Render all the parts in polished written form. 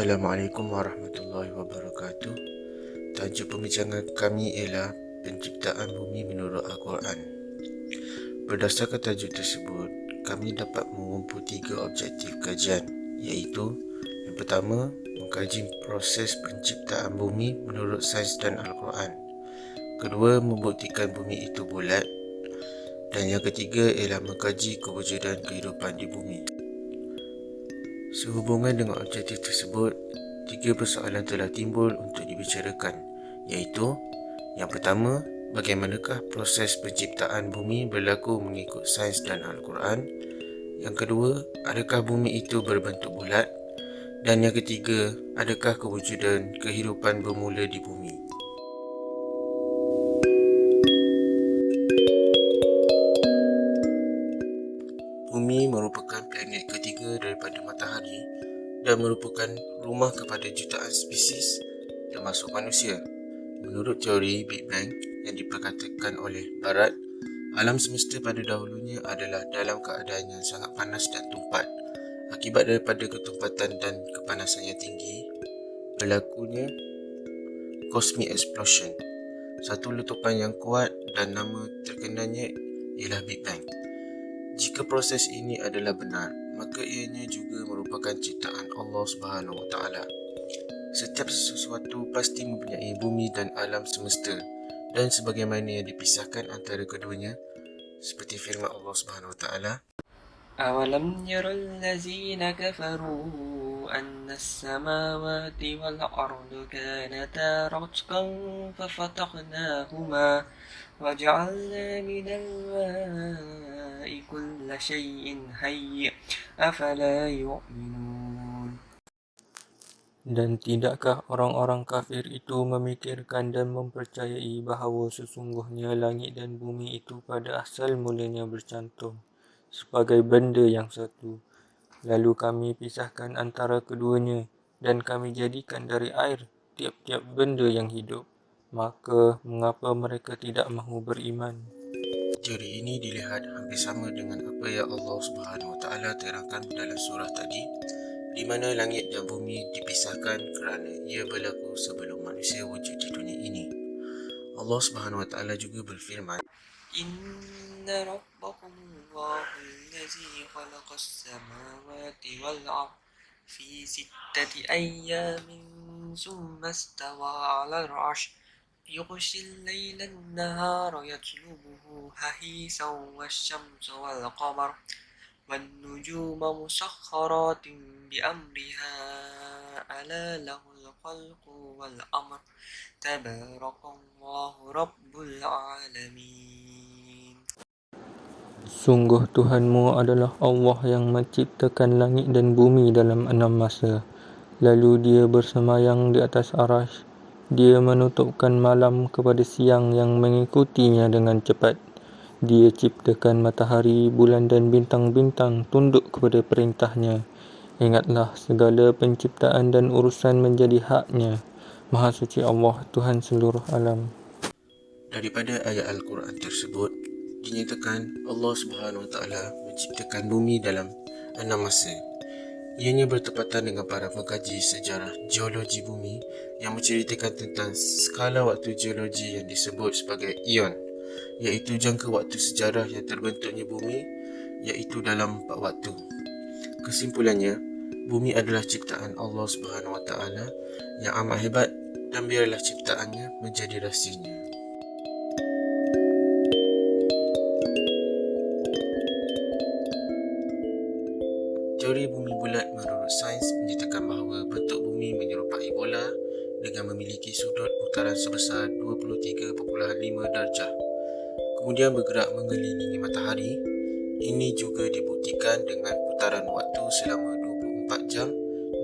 Assalamualaikum warahmatullahi wabarakatuh. Tajuk pembincangan kami ialah penciptaan bumi menurut Al-Quran. Berdasarkan tajuk tersebut, kami dapat mengumpul 3 objektif kajian, iaitu yang pertama, mengkaji proses penciptaan bumi menurut sains dan Al-Quran. Kedua, membuktikan bumi itu bulat. Dan yang ketiga ialah mengkaji kewujudan kehidupan di bumi. Sehubungan dengan objektif tersebut, 3 persoalan telah timbul untuk dibicarakan, iaitu yang pertama, bagaimanakah proses penciptaan bumi berlaku mengikut sains dan Al-Quran? Yang kedua, adakah bumi itu berbentuk bulat? Dan yang ketiga, adakah kewujudan kehidupan bermula di bumi? Bumi merupakan planet ketiga daripada matahari dan merupakan rumah kepada jutaan spesies termasuk manusia. Menurut teori Big Bang yang diperkatakan oleh Barat, alam semesta pada dahulunya adalah dalam keadaan yang sangat panas dan tumpat. Akibat daripada ketumpatan dan kepanasan yang tinggi, berlakunya cosmic explosion, satu letupan yang kuat, dan nama terkenalnya ialah Big Bang. Jika proses ini adalah benar, maka ianya juga merupakan ciptaan Allah Subhanahu Wa Taala. Setiap sesuatu pasti mempunyai bumi dan alam semesta, dan sebagaimana yang dipisahkan antara keduanya, seperti firman Allah Subhanahu Wa Taala, أولم ير الذين كفروا أن السماوات والأرض كانتا رتقا ففتقناهما وجعلنا من الماء كل شيء حي أفلا يؤمنون. Dan tidakkah orang-orang kafir itu memikirkan dan mempercayai bahawa sesungguhnya langit dan bumi itu pada asal mulanya bercantum sebagai benda yang satu. Lalu kami pisahkan antara keduanya dan kami jadikan dari air tiap-tiap benda yang hidup. Maka mengapa mereka tidak mahu beriman? teori ini dilihat hampir sama dengan apa yang Allah Subhanahu Wa Taala terangkan dalam surah tadi, di mana langit dan bumi dipisahkan kerana ia berlaku sebelum manusia wujud di dunia ini. Allah Subhanahu Wa Taala juga berfirman, Inna rabbakum Allahu allazi khalaqas samawati wal ardh fi sittati ayyamin summa istawa 'alal 'arsy يغشي الليل النهار يطلبه حثيثا والشمس والقمر والنجوم مسخرات بأمرها ألا له الخلق والأمر تبارك الله رب العالمين. Sungguh Tuhanmu adalah Allah yang menciptakan langit dan bumi dalam 6 masa. Lalu dia bersemayang di atas arasy. Dia menutupkan malam kepada siang yang mengikutinya dengan cepat. Dia ciptakan matahari, bulan dan bintang-bintang tunduk kepada perintahnya. Ingatlah, segala penciptaan dan urusan menjadi haknya. Maha suci Allah, Tuhan seluruh alam. daripada ayat Al-Quran tersebut, dinyatakan Allah Subhanahu Wa Taala menciptakan bumi dalam 6 masa. Ianya bertepatan dengan para pengkaji sejarah geologi bumi yang menceritakan tentang skala waktu geologi yang disebut sebagai Eon, iaitu jangka waktu sejarah yang terbentuknya bumi, iaitu dalam 4 waktu. Kesimpulannya, bumi adalah ciptaan Allah Subhanahu Wa Taala yang amat hebat, dan biarlah ciptaannya menjadi rahsianya. Teori bumi bulat menurut sains menyatakan bahawa bentuk bumi menyerupai bola dengan memiliki sudut putaran sebesar 23.5 darjah. Kemudian bergerak mengelilingi matahari. Ini juga dibuktikan dengan putaran waktu selama 24 jam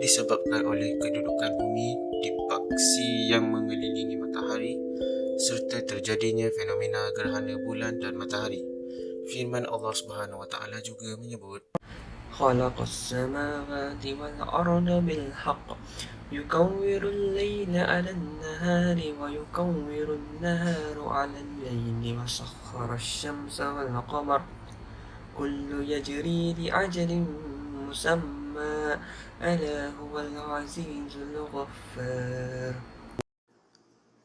disebabkan oleh kedudukan bumi di aksi yang mengelilingi matahari serta terjadinya fenomena gerhana bulan dan matahari. Firman Allah Subhanahu Wa Taala juga menyebut, خلق السماوات والأرض بالحق يكور الليل على النهار ويكور النهار على الليل وسخر الشمس والقمر كل يجري لأجل مسمى السماء ألا هو العزيز الغفار.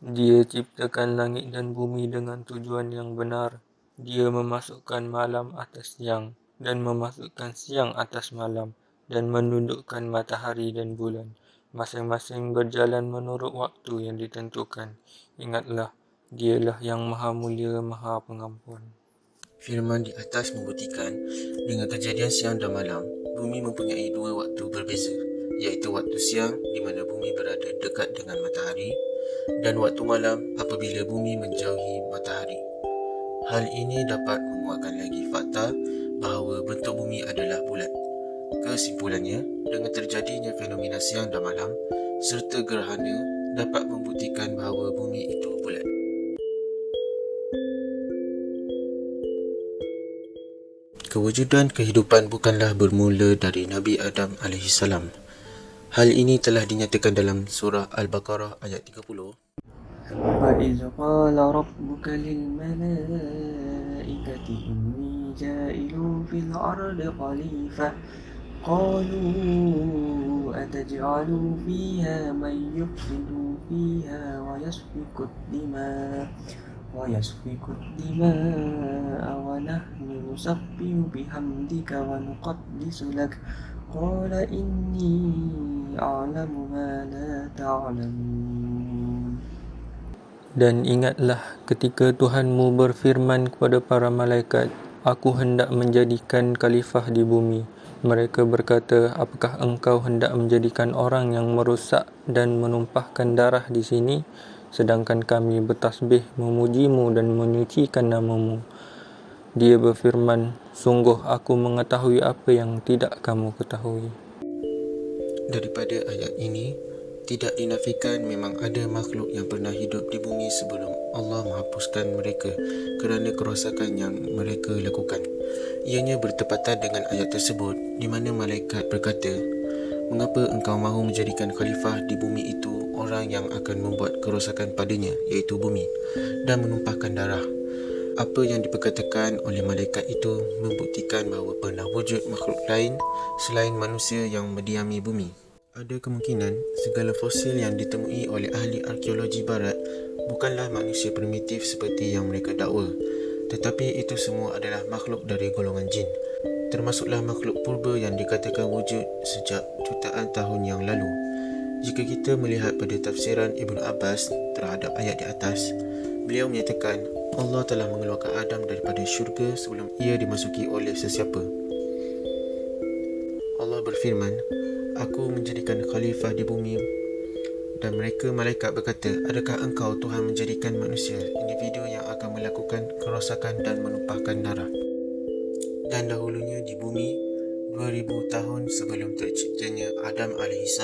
Dia ciptakan langit dan bumi dengan tujuan yang benar. Dia memasukkan malam atas siang dan memasukkan siang atas malam dan menundukkan matahari dan bulan. Masing-masing berjalan menurut waktu yang ditentukan. Ingatlah, Dialah yang Maha Mulia, Maha Pengampun. Firman di atas membuktikan dengan kejadian siang dan malam, bumi mempunyai dua waktu berbeza, iaitu waktu siang di mana bumi berada dekat dengan matahari dan waktu malam apabila bumi menjauhi matahari. Hal ini dapat menguatkan lagi fakta bahawa bentuk bumi adalah bulat. Kesimpulannya, dengan terjadinya fenomena siang dan malam serta gerhana dapat membuktikan bahawa bumi itu bulat. Kewujudan kehidupan bukanlah bermula dari Nabi Adam AS. Hal ini telah dinyatakan dalam surah Al-Baqarah ayat 30. وَإِذْ قَالَ رَبُّكَ لِلْمَلَائِكَةِ إِنِّي جَاعِلٌ فِي الْأَرْضِ خَلِيفَةً قَالُوا أَتَجْعَلُ فِيهَا مَن يُفْسِدُ فِيهَا وَيَسْفِكُ الدِّمَاءَ وَنَحْنُ نُسَبِّحُ بِحَمْدِكَ وَنُقَدِّسُ لَكَ قَالَ إِنِّي أَعْلَمُ مَا لَا تَعْلَمُونَ. Dan ingatlah ketika Tuhanmu berfirman kepada para malaikat, Aku hendak menjadikan khalifah di bumi. Mereka berkata, apakah engkau hendak menjadikan orang yang merosak dan menumpahkan darah di sini? Sedangkan kami bertasbih, memujimu dan menyucikan namamu. Dia berfirman, sungguh aku mengetahui apa yang tidak kamu ketahui. Daripada ayat ini, tidak dinafikan memang ada makhluk yang pernah hidup di bumi sebelum Allah menghapuskan mereka kerana kerosakan yang mereka lakukan. Ianya bertepatan dengan ayat tersebut di mana malaikat berkata, mengapa engkau mahu menjadikan khalifah di bumi itu orang yang akan membuat kerosakan padanya, iaitu bumi, dan menumpahkan darah. Apa yang diperkatakan oleh malaikat itu membuktikan bahawa pernah wujud makhluk lain selain manusia yang mendiami bumi. Ada kemungkinan segala fosil yang ditemui oleh ahli arkeologi barat bukanlah manusia primitif seperti yang mereka dakwa, tetapi itu semua adalah makhluk dari golongan jin, termasuklah makhluk purba yang dikatakan wujud sejak jutaan tahun yang lalu. Jika kita melihat pada tafsiran Ibn Abbas terhadap ayat di atas, beliau menyatakan Allah telah mengeluarkan Adam daripada syurga sebelum ia dimasuki oleh sesiapa. Allah berfirman, Aku menjadikan khalifah di bumi, dan mereka malaikat berkata, adakah engkau Tuhan menjadikan manusia individu yang akan melakukan kerosakan dan menumpahkan darah? Dan dahulunya di bumi 2000 tahun sebelum terciptanya Adam AS,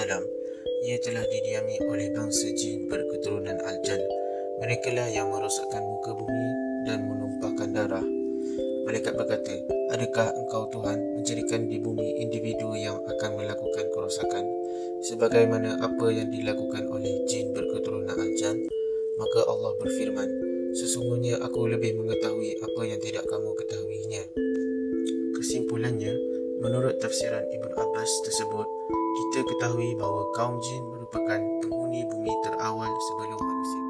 ia telah didiami oleh bangsa jin berketurunan Al-Jan. Merekalah yang merosakkan muka bumi dan menumpahkan darah. Malaikat berkata, adakah engkau Tuhan menjadikan di bumi individu yang akan melakukan kerosakan sebagaimana apa yang dilakukan oleh jin berketurunan Al-Jan? Maka Allah berfirman, sesungguhnya aku lebih mengetahui apa yang tidak kamu ketahuinya. Kesimpulannya, menurut tafsiran Ibn Abbas tersebut, kita ketahui bahawa kaum jin merupakan penghuni bumi terawal sebelum manusia.